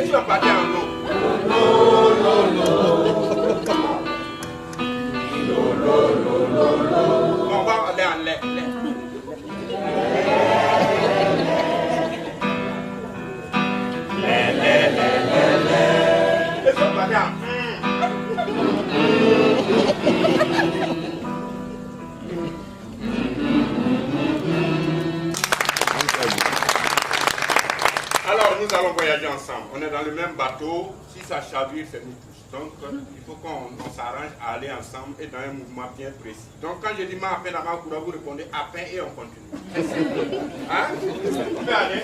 tu vas partir en eau. On va aller en lait. Et tu vas partir en Alors nous allons voyager ensemble. On est dans le même bateau. Si ça chavire, c'est nous tous. Donc il faut qu'on s'arrange à aller ensemble et dans un mouvement bien précis. Donc quand je dis ma peine à ma coura, vous répondez à peine et on continue. Hein? Vous pouvez aller?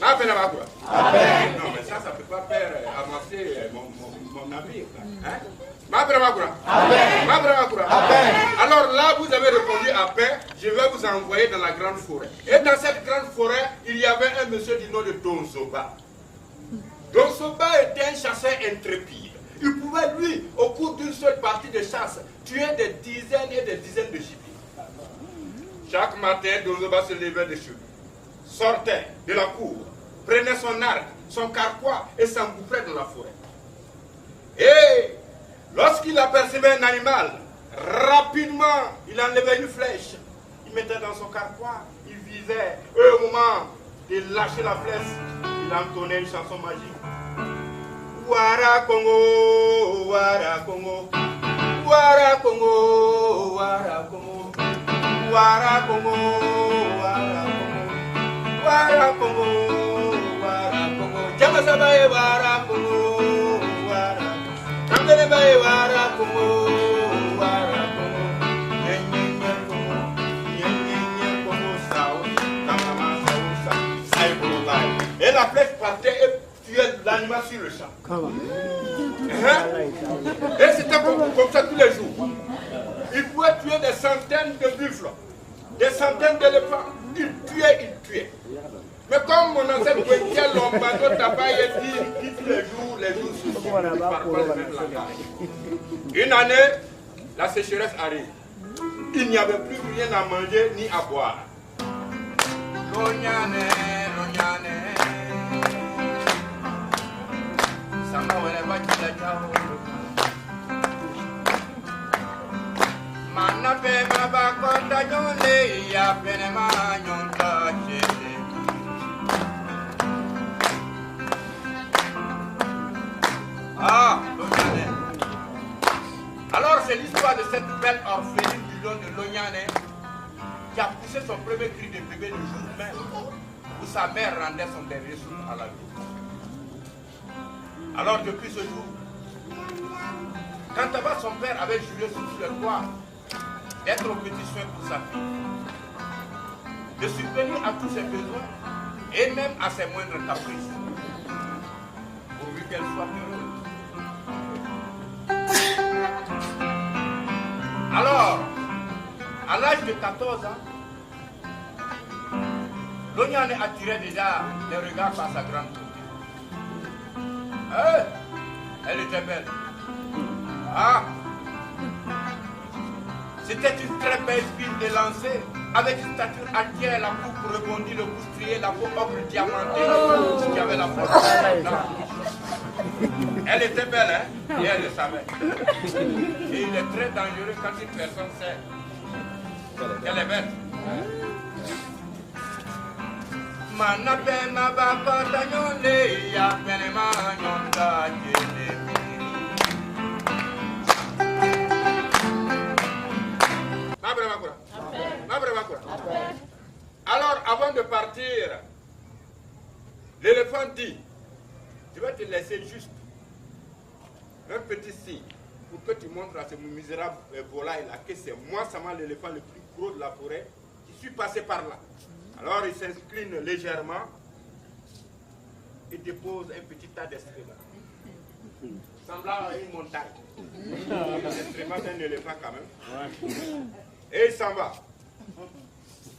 Ma peine à ma coura? À peine. Non mais ça ne peut pas faire avancer mon navire. Hein? Ma peine à ma coura? À peine. Ma peine à ma coura? À peine. Alors là vous avez répondu à peine. Je vais vous envoyer dans la grande forêt. Et dans cette grande forêt, il y avait un monsieur du nom de Don Zoba. Don Zoba était un chasseur intrépide. Il pouvait, lui, au cours d'une seule partie de chasse, tuer des dizaines et des dizaines de gibiers. Chaque matin, Don Zoba se levait de chez lui, sortait de la cour, prenait son arc, son carquois et s'engouffrait dans la forêt. Et lorsqu'il apercevait un animal, rapidement, il enlevait une flèche. Il mettait dans son carquois, il visait. Et au moment de lâcher la flèche, il entonnait une chanson magique. Wara Congo, Wara Congo, Wara Congo, Wara Congo, Wara Congo, Wara Congo, Wara Congo, Wara Congo, Jamasabaye Wara Congo, Wara, Kambenebaye Wara Congo, Wara Congo, Nyenye Congo, Nyenye Congo, Sao, Kamama Sao, Saïboulaye. Et la flèche partait et tuait l'animal sur le champ. Et c'était comme ça tous les jours. Il pouvait tuer des centaines de buffles, des centaines d'éléphants. Il tuait. Mais comme mon ancêtre Gwentia Lombado Tabaye dit les jours suivent, il ne parle pas le même langage. Une année, la sécheresse arrive. Il n'y avait plus rien à manger ni à boire. Lonyane, Lonyane. Manape baba konda nyole ya penema nyonda chele. Ah, Lonyane. Alors c'est l'histoire de cette belle orpheline du nom de Lonyane qui a poussé son premier cri de bébé le jour même où sa mère rendait son dernier souffle à la vie. Alors depuis ce jour, quand Taba, son père, avait juré sur tous les toits d'être au petit soin pour sa fille, de subvenir à tous ses besoins et même à ses moindres caprices, pourvu qu'elle soit heureuse. Alors, à l'âge de 14 ans, Lonyane attirait déjà les regards par sa grande beauté. Elle était belle. Ah! C'était une très belle fille élancée, avec une stature entière, la coupe rebondie, le pouce strié, la peau ocre diamantée, qui avait la force. Elle était belle, hein? Et elle le savait. Et il est très dangereux quand une personne sait qu'elle est belle. Manape mabako tanyole ya penema nyonda jele. Alors avant de partir, l'éléphant dit, je vais te laisser juste un petit signe pour que tu montres à ce misérable volaille là que c'est moi seulement l'éléphant le plus gros de la forêt qui suis passé par là. Alors il s'incline légèrement et dépose un petit tas d'excréments, semblant à une montagne. Les excréments d'un éléphant quand même. Et il s'en va.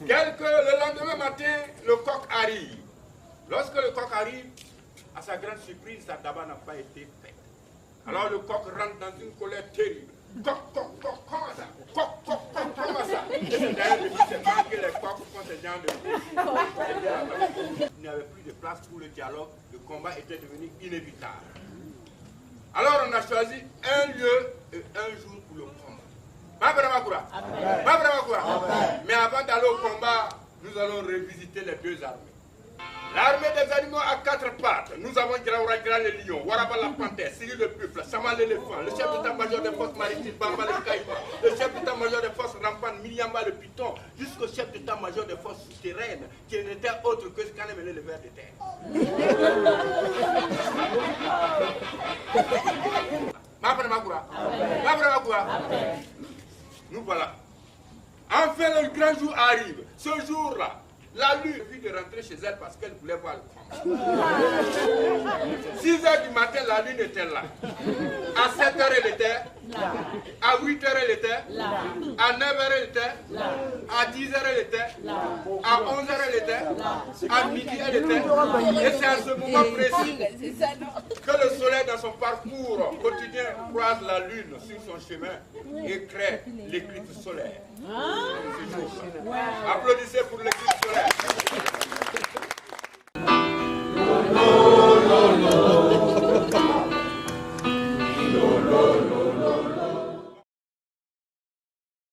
Le lendemain matin, le coq arrive. Lorsque le coq arrive, à sa grande surprise, sa tabac n'a pas été faite. Alors le coq rentre dans une colère terrible. Coq, comment ça? Coq, comment ça? Et c'est d'ailleurs depuis ce temps que les coqs font ce genre de... il n'y avait plus de place pour le dialogue, le combat était devenu inévitable. Alors on a choisi un lieu et un jour pour le combat. Mais avant d'aller au combat, nous allons revisiter les deux armées. L'armée des animaux à quatre pattes. Nous avons Graouragra le lion, Waraba la panthère, Siri le buffle, Sama l'éléphant, le chef d'état-major des forces maritimes, Bamba le caïman, le chef d'état-major des forces rampantes, Miyamba le python, jusqu'au chef d'état-major des forces souterraines, qui n'était autre que ce qu'en est le ver de terre. Nous voilà. Enfin le grand jour arrive. Ce jour-là, la lune vit de rentrer chez elle parce qu'elle voulait voir le combat. 6 h du matin, la lune était là. À 7 h, elle était là. À 8 h, elle était là. À 9 h, elle était là. À 10 h, elle était là. À 11 h, elle était là. À midi, elle était là. Et c'est à ce moment précis que le soleil, dans son parcours quotidien, croise la lune sur son chemin et crée l'éclipse solaire. Applaudissez pour l'éclipse solaire.